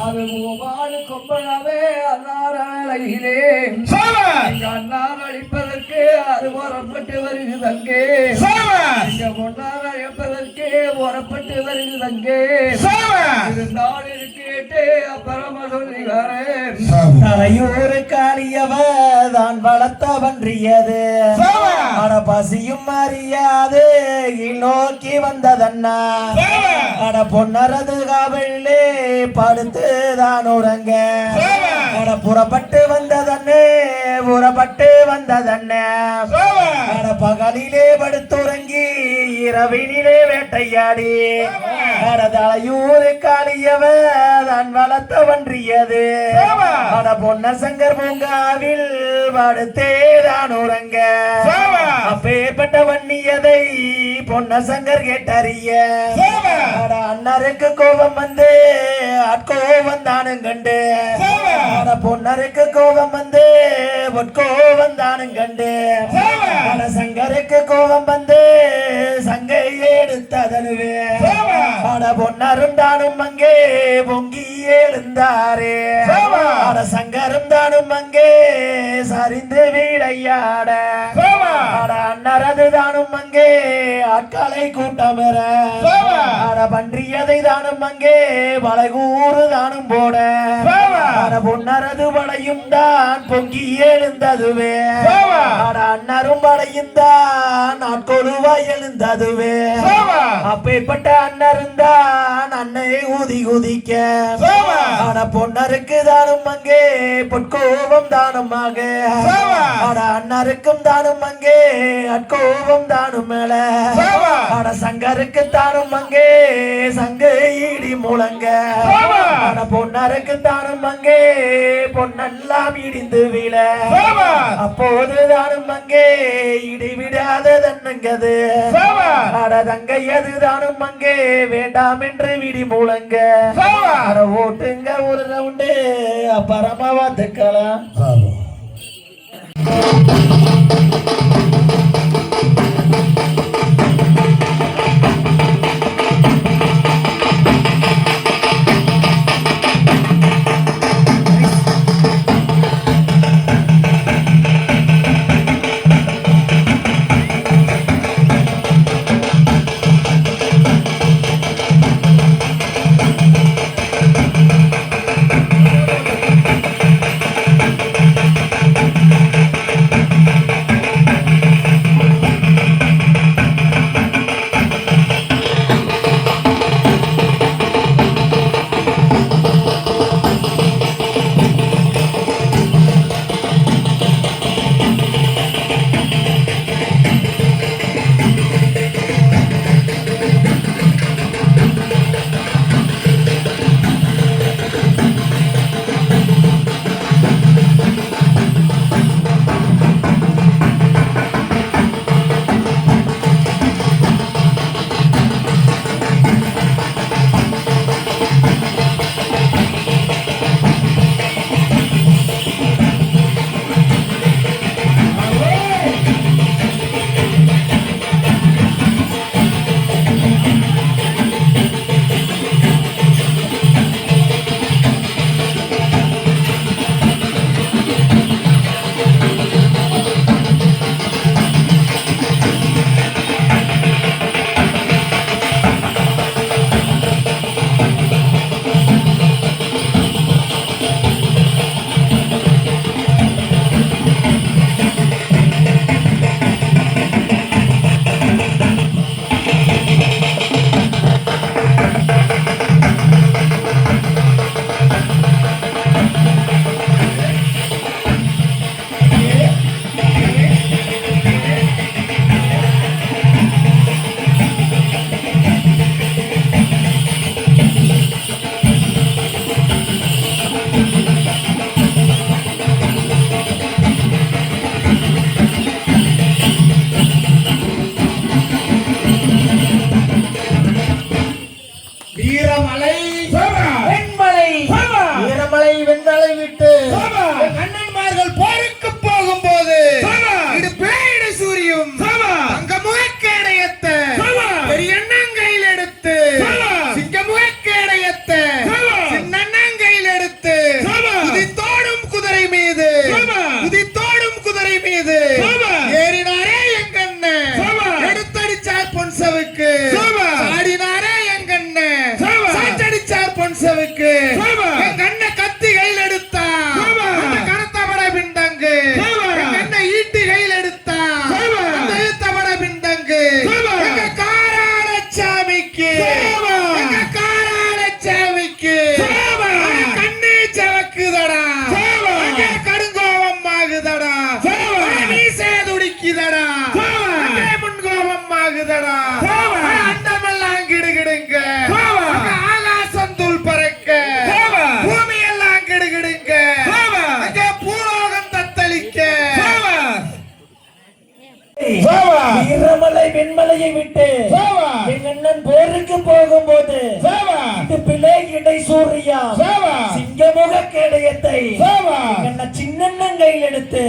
அது மூவாடு கொம்பனவே அன்னாரிலே அன்னார் அழிப்பதற்கு அது புறப்பட்டு வருகுதங்கே பொன்னார் அழைப்பதற்கு புறப்பட்டு வருகுதங்கே இருந்தால் கேட்டு அப்புறமா சொல்லுகிறேன் தலையூரு காளியவ தான் வளர்த்த வன்றியது அட பசியும் அறியாது நோக்கி வந்ததன்னா அட பொன்னரது காவலே படுத்து தான் உறங்க அட புறப்பட்டு வந்ததன்னே அட பகலிலே படுத்துறங்கி இரவினிலே வேட்டையாடி அட தலையூரு காளியவ தான் வளர்த்த வன்றியது அட பொன்ன சங்கர் பூங்காவில் படுத்தேதான் உறங்க அப்பேற்பட்ட வன்னியதை பொன்ன சங்கர் கேட்டறிய அட அண்ணருக்கு கோபம் வந்து ஆட்கோபம் தானும் கண்டு அட பொன்னருக்கு கோபம் வந்து பொற்கோபம் தானும் கண்டு அட சங்கருக்கு கோபம் வந்து சங்கை எடுத்ததனுவே அட பொன்னரும் தானும் அங்கே பொங்கி எழுந்தாரே அட சங்கரும் தானும் அங்கே சரிந்து வீடையாட அட அண்ணரது தானும் அங்கே ஆட்களை கூட்டமிற அட பன்றியதை தானும் அங்கே வளைகூறு தானும் போட அட பொன்னரது படையும் தான் பொங்கி எழுந்ததுவே அட அண்ணரும் படையும் தான் ஆட்கொழுவா எழுந்ததுவே அப்பேற்பட்ட அண்ணரும் தான் அன்னை ஊதி குதிக்க அட பொன்னருக்கு தானும் அங்கே பொற்கோபம் தானுமாக அட அண்ணருக்கும் தானும் அங்கே அட்கோபம் தானும் மேல அட சங்கருக்கு தானும் அங்கே சங்கு ஈடி முழங்க அட பொன்னருக்கு தானும் அங்கே பொன்னெல்லாம் இடிந்து விழ அப்போது தானும் அங்கே இடிவிடாத தன்னங்கது அட தங்கையது தானும் அங்கே வேண்டாம் என்று விடி முழங்க அட ஓட்டுங்க ஒரு ரவுண்டு அப்புறமா வந்துக்கலாம் சாமிக்கு எங்க காராட சாமிக்கு கண்ணு சவக்குதடா கடுங்கோபம் ஆகுதடா மீசே துடிக்குதடா முன்கோபம் ஆகுதடா அண்டமெல்லாம் கிடுகிடுங்க ஆகாசம் தூள் பறக்க பூமி எல்லாம் கிடுகிடுங்க பூலோகம் தத்தளிக்க வீரமலை வெண்மலையை விட்டு எங்க அண்ணன் பேருக்கு போகும்போது இது பிள்ளை இடை சூரியா சிங்கமுக கேடயத்தை சின்னண்ணன் கையில் எடுத்து